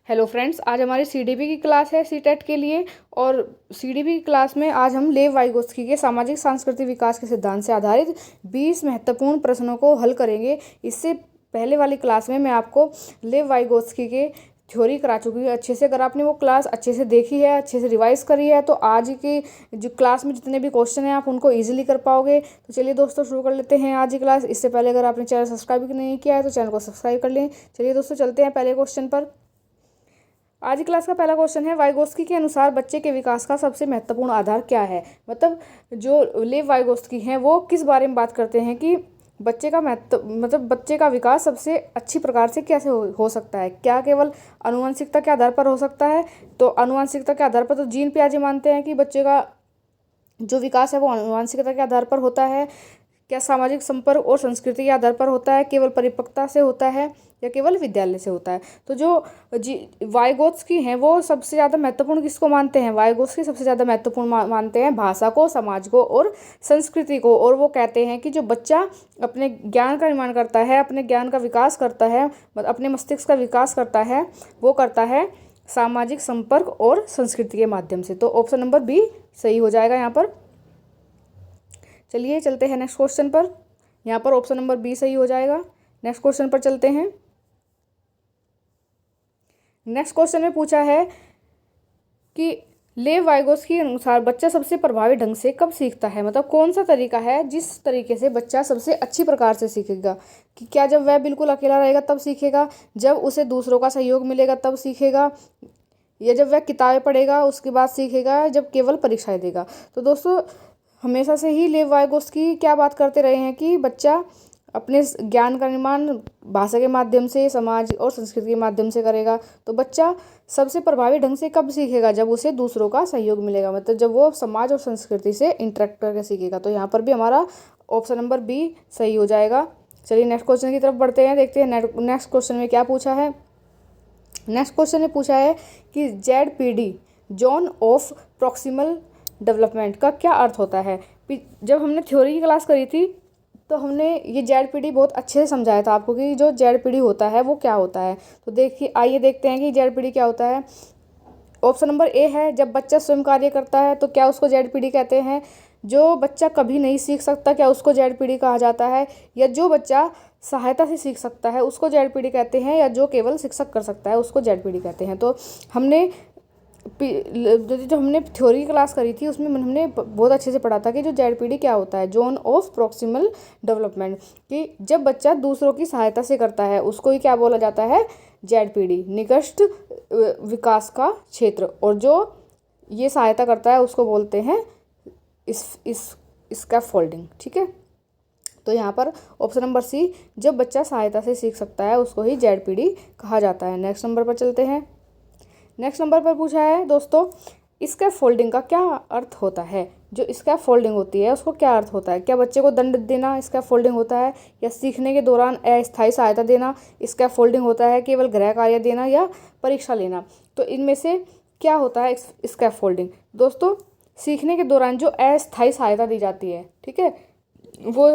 Hello friends, आज हमारी CDP की क्लास है सीटेट के लिए। और सीडीपी की क्लास में आज हम लेव वाइगोत्स्की के सामाजिक सांस्कृतिक विकास के सिद्धांत से आधारित 20 महत्वपूर्ण प्रश्नों को हल करेंगे। इससे पहले वाली क्लास में मैं आपको लेव वाइगोत्स्की के थ्योरी करा चुकी हूँ अच्छे से। अगर आपने वो क्लास अच्छे से देखी है, अच्छे से रिवाइज करी है, तो आज की जो क्लास में जितने भी क्वेश्चन हैं आप उनको इजीली कर पाओगे। तो चलिए दोस्तों, शुरू कर लेते हैं आज की क्लास। इससे पहले अगर आपने चैनल सब्सक्राइब नहीं किया है तो चैनल को सब्सक्राइब कर लें। चलिए दोस्तों, चलते हैं पहले क्वेश्चन पर। आज की क्लास का पहला क्वेश्चन है, वाइगोत्स्की के अनुसार बच्चे के विकास का सबसे महत्वपूर्ण आधार क्या है। मतलब जो लेव वाइगोत्स्की हैं वो किस बारे में बात करते हैं कि बच्चे का बच्चे का विकास सबसे अच्छी प्रकार से कैसे हो सकता है। क्या केवल आनुवंशिकता के आधार पर हो सकता है? तो आनुवंशिकता के आधार पर तो जीन पियाजे मानते हैं कि बच्चे का जो विकास है वो आनुवंशिकता के आधार पर होता है। क्या सामाजिक संपर्क और संस्कृति के आधार पर होता है? केवल परिपक्वता से होता है या केवल विद्यालय से होता है? तो जो वाइगोत्स्की हैं वो सबसे ज़्यादा महत्वपूर्ण किसको मानते हैं? वाइगोत्स्की सबसे ज़्यादा महत्वपूर्ण मानते हैं भाषा को, समाज को और संस्कृति को। और वो कहते हैं कि जो बच्चा अपने ज्ञान का निर्माण करता है, अपने ज्ञान का विकास करता है, अपने मस्तिष्क का विकास करता है, वो करता है सामाजिक संपर्क और संस्कृति के माध्यम से। तो ऑप्शन नंबर बी सही हो जाएगा यहाँ पर। चलिए चलते हैं नेक्स्ट क्वेश्चन पर। यहाँ पर ऑप्शन नंबर बी सही हो जाएगा। नेक्स्ट क्वेश्चन पर चलते हैं। नेक्स्ट क्वेश्चन में पूछा है कि लेव वाइगोत्स्की के अनुसार बच्चा सबसे प्रभावी ढंग से कब सीखता है। मतलब कौन सा तरीका है जिस तरीके से बच्चा सबसे अच्छी प्रकार से सीखेगा। कि क्या जब वह बिल्कुल अकेला रहेगा तब सीखेगा, जब उसे दूसरों का सहयोग मिलेगा तब सीखेगा, या जब वह किताबें पढ़ेगा उसके बाद सीखेगा, जब केवल परीक्षाएं देगा। तो दोस्तों, हमेशा से ही लेव वाइगोत्स्की क्या बात करते रहे हैं कि बच्चा अपने ज्ञान का निर्माण भाषा के माध्यम से, समाज और संस्कृति के माध्यम से करेगा। तो बच्चा सबसे प्रभावी ढंग से कब सीखेगा? जब उसे दूसरों का सहयोग मिलेगा, मतलब जब वो समाज और संस्कृति से इंटरेक्ट करके सीखेगा। तो यहाँ पर भी हमारा ऑप्शन नंबर बी सही हो जाएगा। चलिए नेक्स्ट क्वेश्चन की तरफ बढ़ते हैं, देखते हैं नेक्स्ट क्वेश्चन में क्या पूछा है। नेक्स्ट क्वेश्चन में पूछा है कि ZPD zone of proximal development का क्या अर्थ होता है। जब हमने थ्योरी की क्लास करी थी तो हमने ये ZPD बहुत अच्छे से समझाया था आपको कि जो ZPD होता है वो क्या होता है। तो देखिए, आइए देखते हैं कि ZPD क्या होता है। ऑप्शन नंबर ए है, जब बच्चा स्वयं कार्य करता है तो क्या उसको ZPD कहते हैं। जो बच्चा कभी नहीं सीख सकता, क्या उसको ZPD कहा जाता है। या जो बच्चा सहायता से सीख सकता है उसको ZPD कहते हैं, या जो केवल शिक्षक कर सकता है उसको ZPD कहते हैं। तो हमने जो हमने थ्योरी की क्लास करी थी उसमें हमने बहुत अच्छे से पढ़ा था कि जो ZPD क्या होता है, जोन ऑफ प्रॉक्सिमल डेवलपमेंट। कि जब बच्चा दूसरों की सहायता से करता है उसको ही क्या बोला जाता है, ZPD, निकट विकास का क्षेत्र। और जो ये सहायता करता है उसको बोलते हैं स्कैफोल्डिंग। ठीक है, तो यहाँ पर ऑप्शन नंबर सी, जब बच्चा सहायता से सीख सकता है उसको ही ZPD कहा जाता है। नेक्स्ट नंबर पर चलते हैं। नेक्स्ट नंबर पर पूछा है दोस्तों, स्कैफोल्डिंग का क्या अर्थ होता है। जो स्कैफोल्डिंग होती है उसको क्या अर्थ होता है। क्या बच्चे को दंड देना स्कैफोल्डिंग होता है, या सीखने के दौरान अस्थायी सहायता देना स्कैफोल्डिंग होता है, केवल गृह कार्य देना या परीक्षा लेना। तो इनमें से क्या होता है स्कैफोल्डिंग। दोस्तों, सीखने के दौरान जो अस्थायी सहायता दी जाती है, ठीक है, वो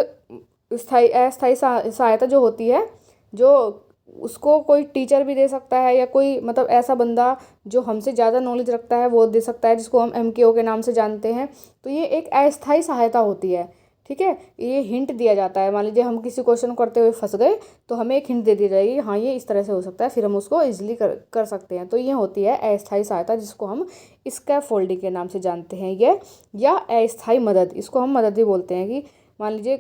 अस्थायी सहायता जो होती है, जो उसको कोई टीचर भी दे सकता है, या कोई मतलब ऐसा बंदा जो हमसे ज़्यादा नॉलेज रखता है वो दे सकता है, जिसको हम MKO के नाम से जानते हैं। तो ये एक अस्थायी सहायता होती है। ठीक है, ये हिंट दिया जाता है। मान लीजिए हम किसी क्वेश्चन करते हुए फंस गए तो हमें एक हिंट दे दी जाएगी, हाँ ये इस तरह से हो सकता है, फिर हम उसको ईजिली कर सकते हैं। तो ये होती है अस्थायी सहायता, जिसको हम स्कैफोल्डिंग के नाम से जानते हैं। ये या अस्थायी मदद, इसको हम मदद भी बोलते हैं। कि मान लीजिए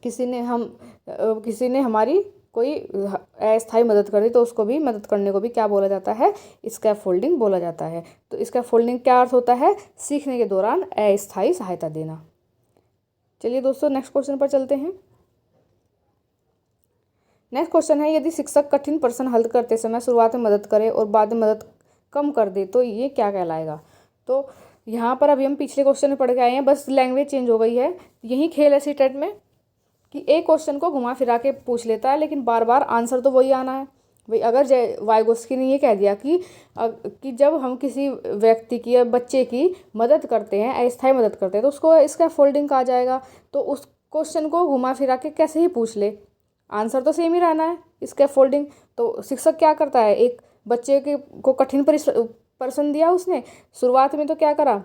किसी ने हमारी कोई अस्थायी मदद कर दी तो उसको भी, मदद करने को भी क्या बोला जाता है, स्कैफोल्डिंग बोला जाता है। तो स्कैफोल्डिंग क्या अर्थ होता है, सीखने के दौरान अस्थायी सहायता देना। चलिए दोस्तों, नेक्स्ट क्वेश्चन पर चलते हैं। नेक्स्ट क्वेश्चन है, यदि शिक्षक कठिन प्रश्न हल करते समय शुरुआत में मदद करे और बाद में मदद कम कर दे तो ये क्या कहलाएगा। तो यहाँ पर अभी हम पिछले क्वेश्चन में पढ़ के आए हैं, बस लैंग्वेज चेंज हो गई है। यही खेल है सीटेट में कि एक क्वेश्चन को घुमा फिरा के पूछ लेता है, लेकिन बार बार आंसर तो वही आना है। भाई अगर वाइगोत्स्की ने ये कह दिया कि जब हम किसी व्यक्ति की या बच्चे की मदद करते हैं, अस्थायी मदद करते हैं, तो उसको स्कैफोल्डिंग कहा जाएगा। तो उस क्वेश्चन को घुमा फिरा के कैसे ही पूछ ले, आंसर तो सेम ही रहना है, स्कैफोल्डिंग। तो शिक्षक क्या करता है, एक बच्चे के को कठिन प्रश्न दिया उसने, शुरुआत में तो क्या करा,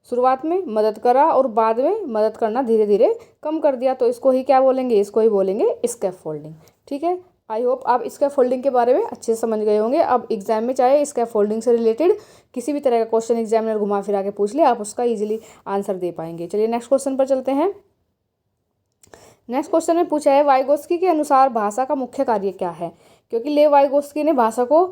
शुरुआत में मदद करा और बाद में मदद करना धीरे धीरे कम कर दिया, तो इसको ही क्या बोलेंगे, इसको ही बोलेंगे स्कैफोल्डिंग। ठीक है, आई होप आप स्कैफोल्डिंग के बारे में अच्छे से समझ गए होंगे। अब एग्जाम में चाहे स्कैफोल्डिंग से रिलेटेड किसी भी तरह का क्वेश्चन एग्जामिनर घुमा फिरा के पूछ ले, आप उसका इजीली आंसर दे पाएंगे। चलिए नेक्स्ट क्वेश्चन पर चलते हैं। नेक्स्ट क्वेश्चन में पूछा है वाइगोत्स्की के अनुसार भाषा का मुख्य कार्य क्या है। क्योंकि लेव वाइगोत्स्की ने भाषा को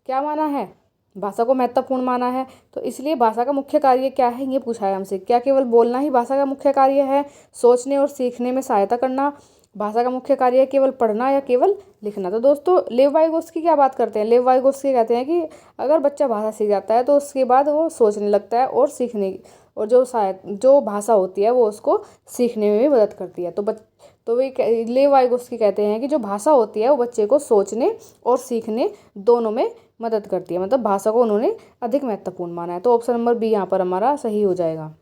क्या माना है, भाषा को महत्वपूर्ण माना है, तो इसलिए भाषा का मुख्य कार्य क्या है ये पूछा है हमसे। क्या केवल बोलना ही भाषा का मुख्य कार्य है, सोचने और सीखने में सहायता करना भाषा का मुख्य कार्य है, केवल पढ़ना या केवल लिखना। तो दोस्तों लेव वाइगोत्स्की क्या बात करते हैं, लेव वाइगोत्स्की कहते हैं कि अगर बच्चा भाषा सीख जाता है तो उसके बाद वो सोचने लगता है और सीखने और जो भाषा होती है वो उसको सीखने में भी मदद करती है। तो वे लेव वाइगोत्स्की कहते हैं कि जो भाषा होती है वो बच्चे को सोचने और सीखने दोनों में मदद करती है, मतलब भाषा को उन्होंने अधिक महत्वपूर्ण माना है। तो ऑप्शन नंबर बी यहाँ पर हमारा सही हो जाएगा।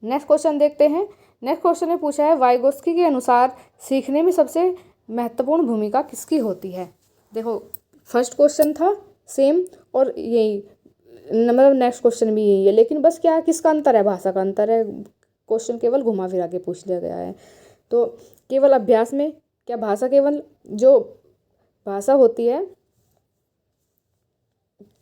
नेक्स्ट क्वेश्चन देखते हैं। नेक्स्ट क्वेश्चन में पूछा है वाइगोत्स्की के अनुसार सीखने में सबसे महत्वपूर्ण भूमिका किसकी होती है। देखो फर्स्ट क्वेश्चन था सेम और यही मतलब नेक्स्ट क्वेश्चन भी यही है, लेकिन बस क्या किसका अंतर है, भाषा का अंतर है। क्वेश्चन केवल घुमा फिरा के पूछ लिया गया है। तो केवल अभ्यास में क्या भाषा केवल जो भाषा होती है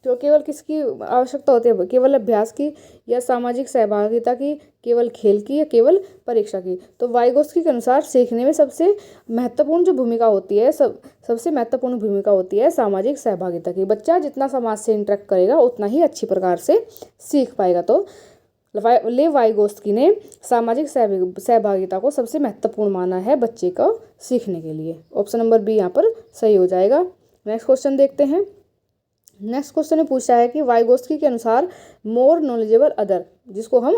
तो केवल किसकी आवश्यकता होती है, केवल अभ्यास की या सामाजिक सहभागिता की, केवल खेल की या केवल परीक्षा की। तो वाइगोत्स्की के अनुसार सीखने में सबसे महत्वपूर्ण जो भूमिका होती है सबसे महत्वपूर्ण भूमिका होती है सामाजिक सहभागिता की। बच्चा जितना समाज से इंटरेक्ट करेगा उतना ही अच्छी प्रकार से सीख पाएगा। तो लेव वाइगोत्स्की ने सामाजिक सहभागिता को सबसे महत्वपूर्ण माना है बच्चे को सीखने के लिए। ऑप्शन नंबर बी यहाँ पर सही हो जाएगा। नेक्स्ट क्वेश्चन देखते हैं। नेक्स्ट क्वेश्चन में पूछा है कि वाइगोत्स्की के अनुसार मोर नॉलेजेबल अदर, जिसको हम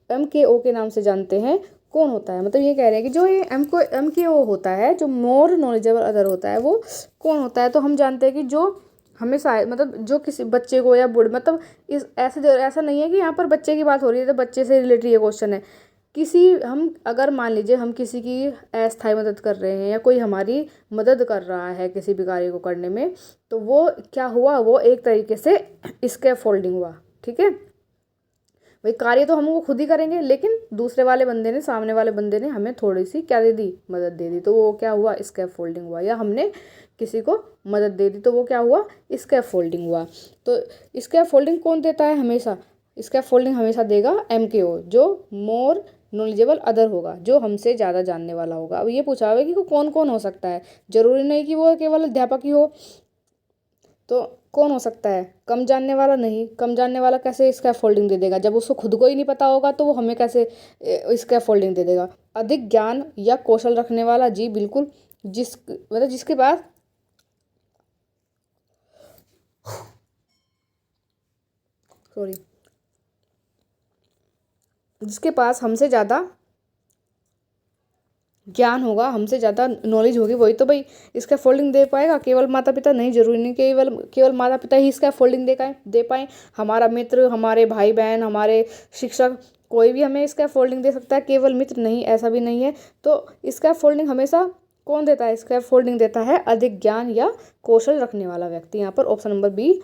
MKO के नाम से जानते हैं, कौन होता है। मतलब ये कह रहे हैं कि जो ये MKO होता है, जो मोर नॉलेजेबल अदर होता है, वो कौन होता है। तो हम जानते हैं कि जो हमेशा मतलब जो किसी बच्चे को या बूढ़े मतलब ऐसा नहीं है कि यहाँ पर बच्चे की बात हो रही है तो बच्चे से रिलेटेड ये क्वेश्चन है। हम अगर मान लीजिए हम किसी की अस्थायी मदद कर रहे हैं या कोई हमारी मदद कर रहा है किसी भी कार्य को करने में, तो वो क्या हुआ, वो एक तरीके से स्कैफोल्डिंग हुआ। ठीक है, भाई कार्य तो हम वो खुद ही करेंगे, लेकिन दूसरे वाले बंदे ने, सामने वाले बंदे ने हमें थोड़ी सी क्या दे दी, मदद दे दी, तो वो क्या हुआ, स्कैफोल्डिंग हुआ। या हमने किसी को मदद दे दी तो वो क्या हुआ, स्कैफोल्डिंग हुआ। तो स्कैफोल्डिंग कौन देता है हमेशा, स्कैफोल्डिंग हमेशा देगा MKO, जो मोर नॉलेजेबल अदर होगा, जो हमसे ज़्यादा जानने वाला होगा। अब ये पूछा हुआ है कि कौन कौन हो सकता है, जरूरी नहीं कि वो केवल अध्यापक ही हो, तो कौन हो सकता है, कम जानने वाला नहीं। कम जानने वाला कैसे स्कैफोल्डिंग दे देगा, जब उसको खुद को ही नहीं पता होगा तो वो हमें कैसे स्कैफोल्डिंग दे देगा। अधिक ज्ञान या कौशल रखने वाला, जी बिल्कुल, जिसके पास जिसके पास हमसे ज़्यादा ज्ञान होगा, हमसे ज़्यादा नॉलेज होगी, वही तो भाई इसका फोल्डिंग दे पाएगा। केवल माता पिता नहीं, जरूरी नहीं केवल माता पिता ही इसका फोल्डिंग दे पाएँ। हमारा मित्र, हमारे भाई बहन, हमारे शिक्षक, कोई भी हमें इसका फोल्डिंग दे सकता है, केवल मित्र नहीं, ऐसा भी नहीं है। तो इसका फोल्डिंग हमेशा कौन देता है, इसका फोल्डिंग देता है अधिक ज्ञान या कौशल रखने वाला व्यक्ति। यहाँ पर ऑप्शन नंबर बी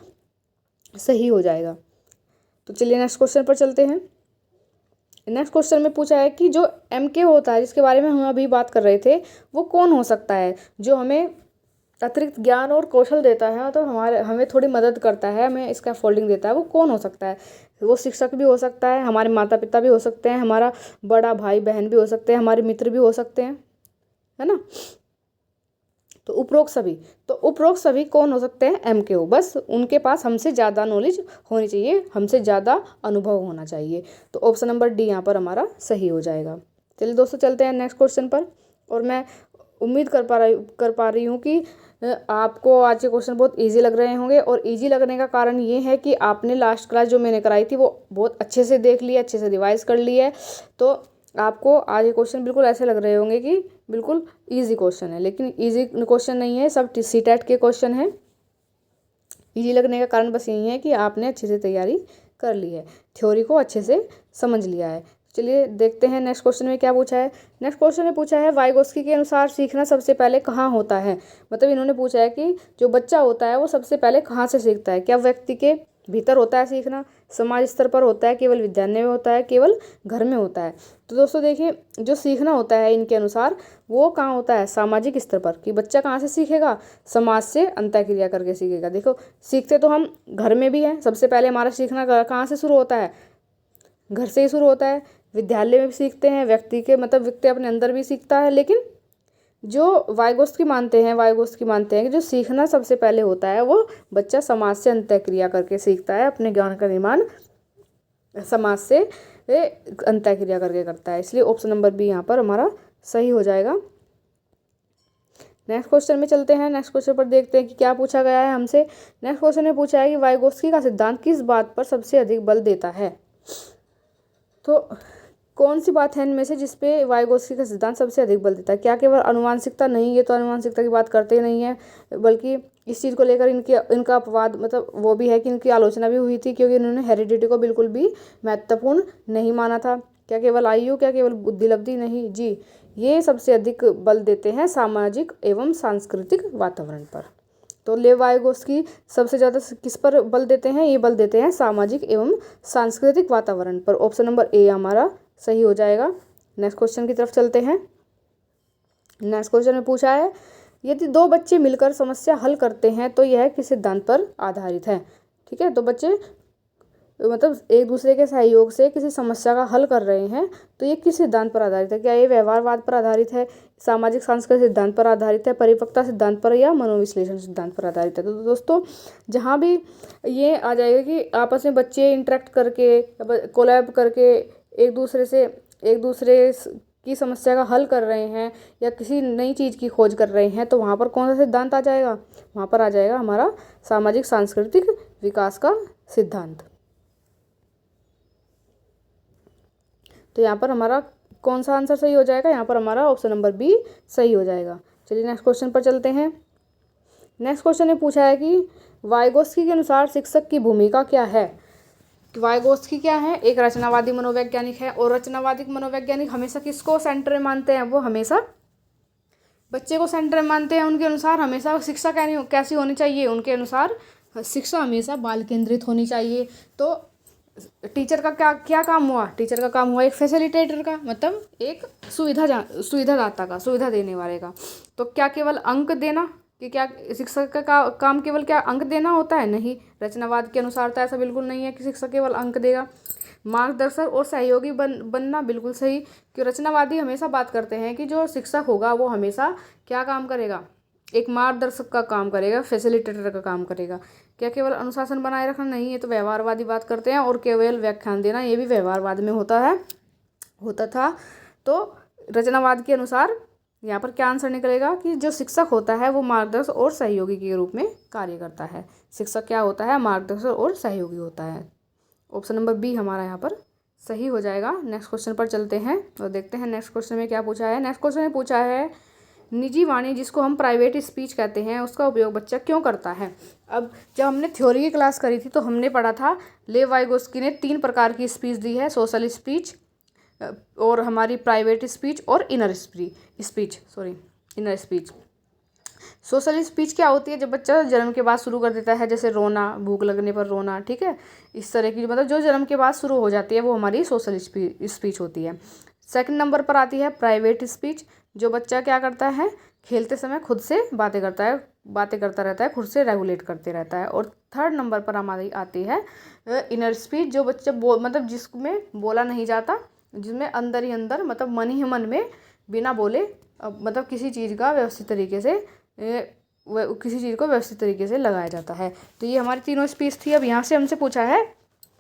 सही हो जाएगा। तो चलिए नेक्स्ट क्वेश्चन पर चलते हैं। नेक्स्ट क्वेश्चन में पूछा है कि जो MK होता है, जिसके बारे में हम अभी बात कर रहे थे, वो कौन हो सकता है, जो हमें अतिरिक्त ज्ञान और कौशल देता है, तो हमें थोड़ी मदद करता है, हमें इसका फोल्डिंग देता है, वो कौन हो सकता है। वो शिक्षक भी हो सकता है, हमारे माता पिता भी हो सकते हैं, हमारा बड़ा भाई बहन भी हो सकते हैं, हमारे मित्र भी हो सकते हैं, है ना। तो उपरोक्त सभी कौन हो सकते हैं, MKO। बस उनके पास हमसे ज़्यादा नॉलेज होनी चाहिए, हमसे ज़्यादा अनुभव होना चाहिए। तो ऑप्शन नंबर डी यहाँ पर हमारा सही हो जाएगा। चलिए दोस्तों चलते हैं नेक्स्ट क्वेश्चन पर। और मैं उम्मीद कर पा रही हूँ कि आपको आज के क्वेश्चन बहुत इजी लग रहे होंगे। और इजी लगने का कारण ये है कि आपने लास्ट क्लास जो मैंने कराई थी वो बहुत अच्छे से देख ली है, अच्छे से रिवाइज कर ली है। तो आपको आज के क्वेश्चन बिल्कुल ऐसे लग रहे होंगे कि बिल्कुल इजी क्वेश्चन है, लेकिन इजी क्वेश्चन नहीं है, सब CTET के क्वेश्चन है। इजी लगने का कारण बस यही है कि आपने अच्छे से तैयारी कर ली है, थ्योरी को अच्छे से समझ लिया है। चलिए देखते हैं नेक्स्ट क्वेश्चन में क्या पूछा है। नेक्स्ट क्वेश्चन में पूछा है वाइगोस्की के अनुसार सीखना सबसे पहले कहाँ होता है। मतलब इन्होंने पूछा है कि जो बच्चा होता है वो सबसे पहले कहाँ से सीखता है। क्या व्यक्ति के भीतर होता है सीखना, समाज स्तर पर होता है, केवल विद्यालय में होता है, केवल घर में होता है। तो दोस्तों देखिए, जो सीखना होता है इनके अनुसार वो कहाँ होता है, सामाजिक स्तर पर। कि बच्चा कहाँ से सीखेगा, समाज से अंतःक्रिया करके सीखेगा। देखो सीखते तो हम घर में भी हैं, सबसे पहले हमारा सीखना कहाँ से शुरू होता है, घर से ही शुरू होता है। विद्यालय में भी सीखते हैं, व्यक्ति अपने अंदर भी सीखता है। लेकिन जो वाइगोस्की मानते हैं कि जो सीखना सबसे पहले होता है वो बच्चा समाज से अंतःक्रिया करके सीखता है। अपने ज्ञान का निर्माण समाज से अंतःक्रिया करके करता है। इसलिए ऑप्शन नंबर बी यहाँ पर हमारा सही हो जाएगा। नेक्स्ट क्वेश्चन में चलते हैं। नेक्स्ट क्वेश्चन पर देखते हैं कि क्या पूछा गया है हमसे। नेक्स्ट क्वेश्चन में पूछा है कि वाइगोस्की का सिद्धांत किस बात पर सबसे अधिक बल देता है। तो कौन सी बात है इनमें से जिस पे वाइगोस्की का सिद्धांत सबसे अधिक बल देता है। क्या केवल अनुवांशिकता, नहीं, ये तो अनुवांशिकता की बात करते ही नहीं है, बल्कि इस चीज़ को लेकर इनका अपवाद वो भी है कि इनकी आलोचना भी हुई थी, क्योंकि इन्होंने हेरिडिटी को बिल्कुल भी महत्वपूर्ण नहीं माना था। क्या केवल आयु, क्या केवल बुद्धिलब्धि, नहीं जी, ये सबसे अधिक बल देते हैं सामाजिक एवं सांस्कृतिक वातावरण पर। तो लेव वाइगोस्की सबसे ज़्यादा किस पर बल देते हैं, ये बल देते हैं सामाजिक एवं सांस्कृतिक वातावरण पर। ऑप्शन नंबर ए हमारा सही हो जाएगा। नेक्स्ट क्वेश्चन की तरफ चलते हैं। नेक्स्ट क्वेश्चन में पूछा है यदि दो बच्चे मिलकर समस्या हल करते हैं तो यह किस सिद्धांत पर आधारित है। ठीक है, तो बच्चे एक दूसरे के सहयोग से किसी समस्या का हल कर रहे हैं तो ये किस सिद्धांत पर आधारित है। क्या ये व्यवहारवाद पर आधारित है, सामाजिक सांस्कृतिक सिद्धांत पर आधारित है, परिपक्वता सिद्धांत पर, या मनोविश्लेषण सिद्धांत पर आधारित है। तो दोस्तों जहाँ भी ये आ जाएगा कि आपस में बच्चे इंटरेक्ट करके, कोलैब करके एक दूसरे की समस्या का हल कर रहे हैं या किसी नई चीज़ की खोज कर रहे हैं, तो वहाँ पर कौन सा सिद्धांत आ जाएगा, वहाँ पर आ जाएगा हमारा सामाजिक सांस्कृतिक विकास का सिद्धांत। तो यहाँ पर हमारा कौन सा आंसर सही हो जाएगा, यहाँ पर हमारा ऑप्शन नंबर बी सही हो जाएगा। चलिए नेक्स्ट क्वेश्चन पर चलते हैं। नेक्स्ट क्वेश्चन ने पूछा है कि वाइगोस्की के अनुसार शिक्षक की भूमिका क्या है। वाइगोस्की क्या है, एक रचनावादी मनोवैज्ञानिक है, और रचनावादी मनोवैज्ञानिक हमेशा किसको सेंटर में मानते हैं, वो हमेशा बच्चे को सेंटर में मानते हैं। उनके अनुसार हमेशा शिक्षा कैसी होनी चाहिए, उनके अनुसार शिक्षा हमेशा बाल केंद्रित होनी चाहिए। तो टीचर का क्या काम हुआ, टीचर का काम हुआ एक फैसिलिटेटर का, मतलब एक सुविधादाता का, सुविधा देने वाले का। तो क्या केवल अंक देना, कि क्या शिक्षक का काम केवल क्या अंक देना होता है, नहीं, रचनावाद के अनुसार तो ऐसा बिल्कुल नहीं है कि शिक्षक केवल अंक देगा। मार्गदर्शक और सहयोगी बनना बिल्कुल सही, कि रचनावादी हमेशा बात करते हैं कि जो शिक्षक होगा वो हमेशा क्या काम करेगा, एक मार्गदर्शक का काम करेगा, फैसिलिटेटर का काम करेगा। क्या केवल अनुशासन बनाए रखना, नहीं, ये तो व्यवहारवादी बात करते हैं। और केवल व्याख्यान देना, ये भी व्यवहारवाद में होता था। तो रचनावाद के अनुसार यहाँ पर क्या आंसर निकलेगा कि जो शिक्षक होता है वो मार्गदर्शक और सहयोगी के रूप में कार्य करता है। शिक्षक क्या होता है, मार्गदर्शक और सहयोगी होता है। ऑप्शन नंबर बी हमारा यहाँ पर सही हो जाएगा। नेक्स्ट क्वेश्चन पर चलते हैं और देखते हैं नेक्स्ट क्वेश्चन में क्या पूछा है। नेक्स्ट क्वेश्चन में पूछा है निजी वाणी, जिसको हम प्राइवेट स्पीच कहते हैं, उसका उपयोग बच्चा क्यों करता है। अब जब हमने थ्योरी की क्लास करी थी तो हमने पढ़ा था लेव वाइगोस्की ने 3 प्रकार की स्पीच दी है, सोशल स्पीच और हमारी प्राइवेट स्पीच और इनर स्पीच। सोशल स्पीच क्या होती है, जब बच्चा जन्म के बाद शुरू कर देता है, जैसे रोना, भूख लगने पर रोना, ठीक है, इस तरह की जो जन्म के बाद शुरू हो जाती है वो हमारी सोशल स्पीच होती है। सेकंड नंबर पर आती है प्राइवेट स्पीच, जो बच्चा क्या करता है, खेलते समय खुद से बातें करता रहता है, खुद से रेगुलेट करते रहता है। और थर्ड नंबर पर हमारी आती है इनर स्पीच, जो बच्चा जिसमें बोला नहीं जाता, जिसमें अंदर ही अंदर मन ही मन में बिना बोले किसी चीज़ को व्यवस्थित तरीके से लगाया जाता है। तो ये हमारी तीनों स्पीच थी। अब यहाँ से हमसे पूछा है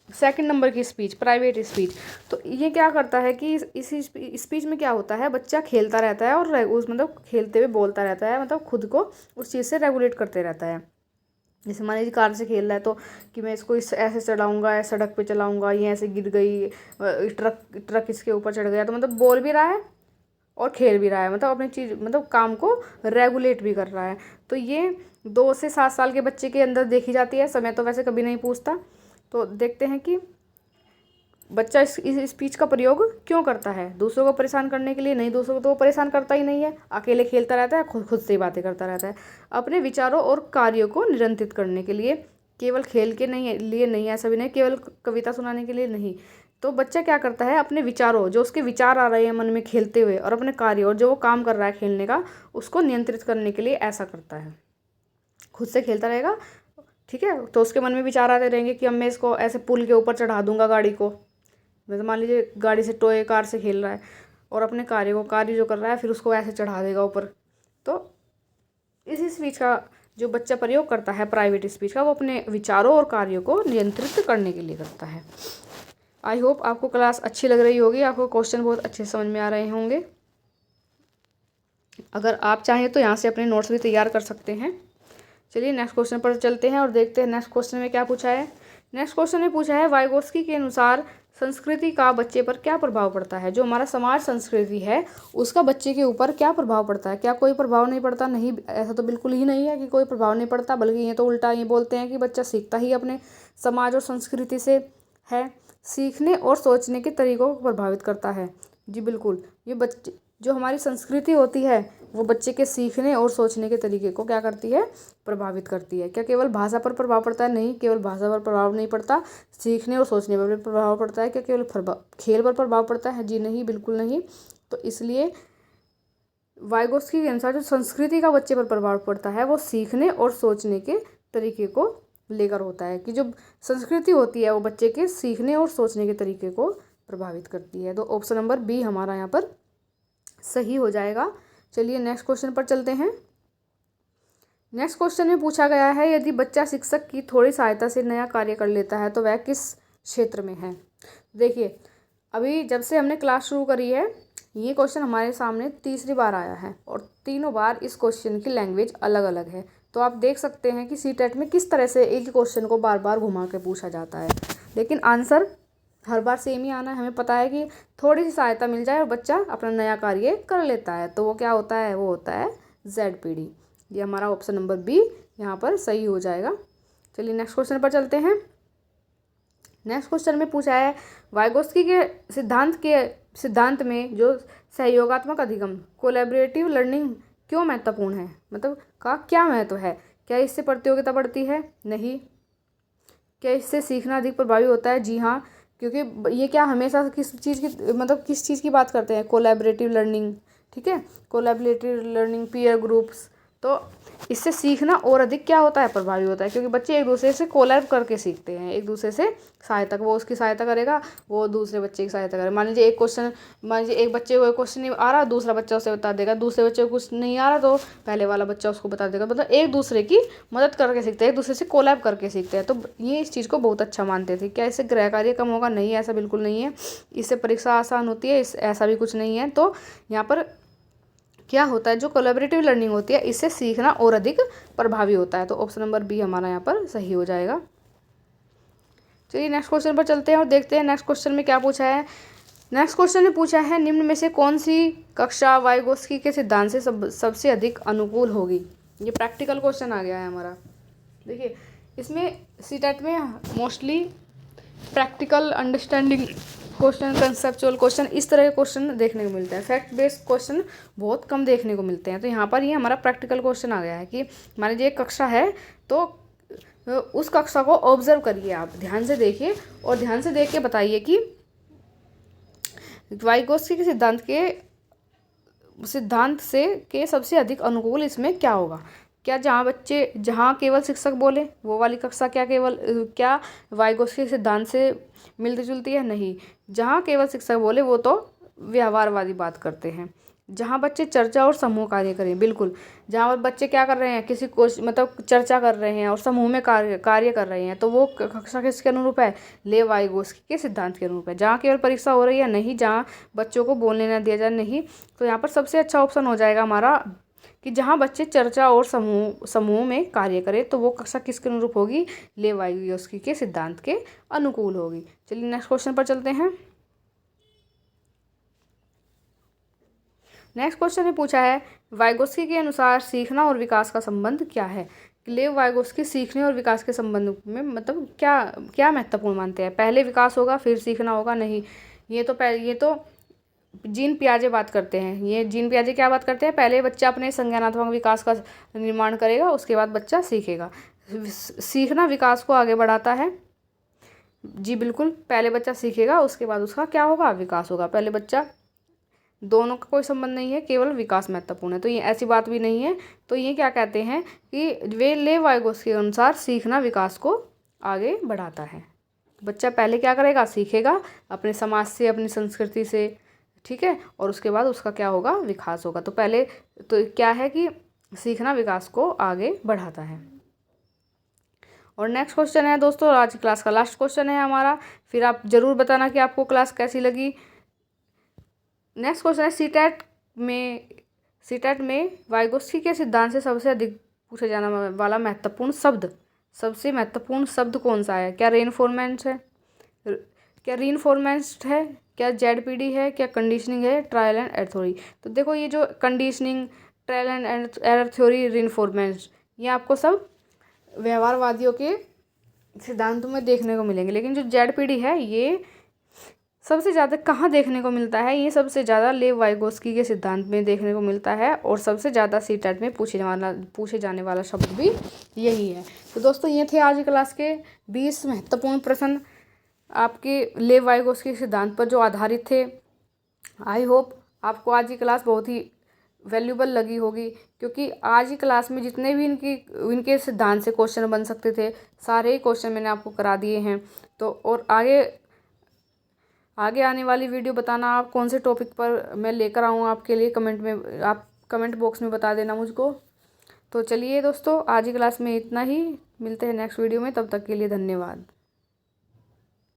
सेकंड नंबर की स्पीच, प्राइवेट स्पीच। तो ये क्या करता है कि इसी स्पीच में क्या होता है, बच्चा खेलता रहता है और खेलते हुए बोलता रहता है, खुद को उस चीज़ से रेगुलेट करते रहता है। जैसे मान लीजिए कार से खेल रहा है तो कि मैं इसको ऐसे चलाऊंगा, सड़क पे चलाऊंगा, ये ऐसे गिर गई, ट्रक इसके ऊपर चढ़ गया, तो बोल भी रहा है और खेल भी रहा है, अपनी चीज़ काम को रेगुलेट भी कर रहा है। तो ये 2 से 7 साल के बच्चे के अंदर देखी जाती है। समय तो वैसे कभी नहीं पूछता। तो देखते हैं कि बच्चा इस स्पीच का प्रयोग क्यों करता है? दूसरों को परेशान करने के लिए नहीं, दूसरों को तो वो परेशान करता ही नहीं है, अकेले खेलता रहता है, खुद से ही बातें करता रहता है। अपने विचारों और कार्यों को नियंत्रित करने के लिए, केवल खेल के नहीं लिए नहीं, ऐसा भी नहीं केवल कविता सुनाने के लिए नहीं। तो बच्चा क्या करता है, अपने विचारों, जो उसके विचार आ रहे हैं मन में खेलते हुए, और अपने कार्य और जो वो काम कर रहा है खेलने का, उसको नियंत्रित करने के लिए ऐसा करता है। खुद से खेलता रहेगा, ठीक है, तो उसके मन में विचार आते रहेंगे कि अब मैं इसको ऐसे पुल के ऊपर चढ़ा दूंगा गाड़ी को। जैसे मान लीजिए गाड़ी से टोए कार से खेल रहा है और अपने कार्य जो कर रहा है फिर उसको ऐसे चढ़ा देगा ऊपर। तो इसी स्पीच का जो बच्चा प्रयोग करता है, प्राइवेट स्पीच का, वो अपने विचारों और कार्यों को नियंत्रित करने के लिए करता है। आई होप आपको क्लास अच्छी लग रही होगी, आपको क्वेश्चन बहुत अच्छे समझ में आ रहे होंगे। अगर आप चाहें तो यहाँ से अपने नोट्स भी तैयार कर सकते हैं। चलिए नेक्स्ट क्वेश्चन पर चलते हैं और देखते हैं नेक्स्ट क्वेश्चन में क्या पूछा है। नेक्स्ट क्वेश्चन में पूछा है, वाइगोत्स्की के अनुसार संस्कृति का बच्चे पर क्या प्रभाव पड़ता है? जो हमारा समाज संस्कृति है उसका बच्चे के ऊपर क्या प्रभाव पड़ता है? क्या कोई प्रभाव नहीं पड़ता? नहीं, ऐसा तो बिल्कुल ही नहीं है कि कोई प्रभाव नहीं पड़ता, बल्कि ये तो उल्टा ये बोलते हैं कि बच्चा सीखता ही अपने समाज और संस्कृति से है। सीखने और सोचने के तरीकों को प्रभावित करता है। जी बिल्कुल, ये बच्चे जो हमारी संस्कृति होती है वो बच्चे के सीखने और सोचने के तरीके को क्या करती है? प्रभावित करती है। क्या केवल भाषा पर प्रभाव पड़ता है? नहीं, केवल भाषा पर प्रभाव नहीं पड़ता, सीखने और सोचने पर भी प्रभाव पड़ता है। क्या केवल खेल पर प्रभाव पड़ता है? जी नहीं, बिल्कुल नहीं। तो इसलिए वाइगोत्स्की के अनुसार जो संस्कृति का बच्चे पर प्रभाव पड़ता है वो सीखने और सोचने के तरीके को लेकर होता है, कि जो संस्कृति होती है वो बच्चे के सीखने और सोचने के तरीके को प्रभावित करती है। तो ऑप्शन नंबर बी हमारा यहाँ पर सही हो जाएगा। चलिए नेक्स्ट क्वेश्चन पर चलते हैं। नेक्स्ट क्वेश्चन में पूछा गया है, यदि बच्चा शिक्षक की थोड़ी सहायता से नया कार्य कर लेता है तो वह किस क्षेत्र में है? देखिए, अभी जब से हमने क्लास शुरू करी है ये क्वेश्चन हमारे सामने तीसरी बार आया है और तीनों बार इस क्वेश्चन की लैंग्वेज अलग अलग है। तो आप देख सकते हैं कि सीटेट में किस तरह से एक ही क्वेश्चन को बार बार घुमा के पूछा जाता है, लेकिन आंसर हर बार सेम ही आना है। हमें पता है कि थोड़ी सी सहायता मिल जाए और बच्चा अपना नया कार्य कर लेता है, तो वो क्या होता है? वो होता है ZPD। ये हमारा ऑप्शन नंबर बी यहाँ पर सही हो जाएगा। चलिए नेक्स्ट क्वेश्चन पर चलते हैं। नेक्स्ट क्वेश्चन में पूछा है, वाइगोत्स्की के सिद्धांत में जो सहयोगात्मक अधिगम, कोलैबोरेटिव लर्निंग क्यों महत्वपूर्ण है? मतलब का क्या महत्व है? क्या इससे प्रतियोगिता बढ़ती है? नहीं। क्या इससे सीखना अधिक प्रभावी होता है? जी हाँ, क्योंकि ये क्या हमेशा किस चीज़ की बात करते हैं? कोलैबोरेटिव लर्निंग, ठीक है, कोलैबोरेटिव लर्निंग, पीयर ग्रुप्स। तो इससे सीखना और अधिक क्या होता है? प्रभावी होता है, क्योंकि बच्चे एक दूसरे से कोलैब करके सीखते हैं, एक दूसरे से सहायता, वो उसकी सहायता करेगा, वो दूसरे बच्चे की सहायता करेगा। मान लीजिए एक बच्चे को क्वेश्चन नहीं आ रहा, दूसरा बच्चा उसे बता देगा, दूसरे बच्चे को कुछ नहीं आ रहा तो पहले वाला बच्चा उसको बता देगा। मतलब एक दूसरे की मदद करके सीखते हैं, एक दूसरे से कोलैब करके सीखते हैं। तो ये इस चीज़ को बहुत अच्छा मानते थे। क्या इससे गृह कार्य कम होगा? नहीं, ऐसा बिल्कुल नहीं है। इससे परीक्षा आसान होती है, ऐसा भी कुछ नहीं है। तो यहाँ पर क्या होता है, जो कोलैबोरेटिव लर्निंग होती है इससे सीखना और अधिक प्रभावी होता है। तो ऑप्शन नंबर बी हमारा यहाँ पर सही हो जाएगा। चलिए नेक्स्ट क्वेश्चन पर चलते हैं और देखते हैं नेक्स्ट क्वेश्चन में क्या पूछा है। नेक्स्ट क्वेश्चन में पूछा है, निम्न में से कौन सी कक्षा वाइगोत्स्की के सिद्धांत से सबसे अधिक अनुकूल होगी? ये प्रैक्टिकल क्वेश्चन आ गया है हमारा। देखिए, इसमें सीटेट में mostly practical understanding question, conceptual question, इस तरह के क्वेश्चन देखने को मिलते हैं। फैक्ट बेस्ड क्वेश्चन बहुत कम देखने को मिलते हैं। तो यहाँ पर ये हमारा प्रैक्टिकल क्वेश्चन आ गया है कि मान लीजिए एक कक्षा है, तो उस कक्षा को ऑब्जर्व करिए, आप ध्यान से देखिए और ध्यान से देख के बताइए कि वाइगोत्स्की के सिद्धांत के सबसे अधिक अनुकूल इसमें क्या होगा? क्या जहाँ केवल शिक्षक बोले वो वाली कक्षा क्या वाइगोत्स्की के सिद्धांत से मिलती जुलती है? नहीं। जहाँ केवल शिक्षक बोले वो तो व्यवहारवादी बात करते हैं। जहाँ बच्चे चर्चा और समूह कार्य करें, बिल्कुल, जहाँ बच्चे क्या कर रहे हैं, किसी को चर्चा कर रहे हैं और समूह में कार्य कर रहे हैं, तो वो कक्षा किसके अनुरूप है? लेव वाइगोत्स्की के सिद्धांत के अनुरूप है। जहाँ केवल परीक्षा हो रही है, नहीं। जहाँ बच्चों को बोलने ना दिया जाए, नहीं। तो यहाँ पर सबसे अच्छा ऑप्शन हो जाएगा हमारा कि जहाँ बच्चे चर्चा और समूह में कार्य करें, तो वो कक्षा किसके अनुरूप होगी? लेव वाइगोत्स्की के सिद्धांत के अनुकूल होगी। चलिए नेक्स्ट क्वेश्चन पर चलते हैं। नेक्स्ट क्वेश्चन में पूछा है, वाइगोत्स्की के अनुसार सीखना और विकास का संबंध क्या है? लेव वाइगोस्की सीखने और विकास के संबंध में मतलब क्या क्या महत्वपूर्ण मानते हैं? पहले विकास होगा फिर सीखना होगा? नहीं, ये तो जीन पियाजे बात करते हैं। ये जीन पियाजे क्या बात करते हैं? पहले बच्चा अपने संज्ञानात्मक विकास का निर्माण करेगा, उसके बाद बच्चा सीखेगा। सीखना विकास को आगे बढ़ाता है। जी बिल्कुल, पहले बच्चा सीखेगा, उसके बाद उसका क्या होगा? विकास होगा। पहले बच्चा, दोनों का कोई संबंध नहीं है, केवल विकास महत्वपूर्ण है। तो ये ऐसी बात भी नहीं है। तो ये क्या कहते हैं कि वे लेव वाइगोस्की के अनुसार सीखना विकास को आगे बढ़ाता है। बच्चा पहले क्या करेगा? सीखेगा अपने समाज से, अपनी संस्कृति से, ठीक है, और उसके बाद उसका क्या होगा? विकास होगा। तो पहले तो क्या है कि सीखना विकास को आगे बढ़ाता है। और नेक्स्ट क्वेश्चन है दोस्तों, आज क्लास का लास्ट क्वेश्चन है हमारा। फिर आप ज़रूर बताना कि आपको क्लास कैसी लगी। नेक्स्ट क्वेश्चन है, सीटेट में वाइगोस्की के सिद्धांत से सबसे अधिक पूछा जाने वाला सबसे महत्वपूर्ण शब्द कौन सा है? क्या रेनफोर्समेंट है, क्या जेडपीडी है, क्या कंडीशनिंग है, ट्रायल एंड एरर थ्योरी? तो देखो, ये जो conditioning, trial and error theory, reinforcement, ये आपको सब व्यवहारवादियों के सिद्धांतों में देखने को मिलेंगे। लेकिन जो जेडपीडी है, ये सबसे ज़्यादा कहाँ देखने को मिलता है? ये सबसे ज़्यादा लेव वाइगोस्की के सिद्धांत में देखने को मिलता है, और सबसे ज़्यादा सीटेट में पूछे जाने वाला शब्द भी यही है। तो दोस्तों, ये थे आज की क्लास के 20 महत्वपूर्ण प्रश्न आपके लेव वाइगोस्की के सिद्धांत पर जो आधारित थे। आई होप आपको आज की क्लास बहुत ही वैल्यूबल लगी होगी, क्योंकि आज की क्लास में जितने भी इनके सिद्धांत से क्वेश्चन बन सकते थे, सारे ही क्वेश्चन मैंने आपको करा दिए हैं। तो और आगे आने वाली वीडियो बताना आप कौन से टॉपिक पर मैं लेकर आऊँ आपके लिए, आप कमेंट बॉक्स में बता देना मुझको। तो चलिए दोस्तों, आज की क्लास में इतना ही। मिलते हैं नेक्स्ट वीडियो में, तब तक के लिए धन्यवाद।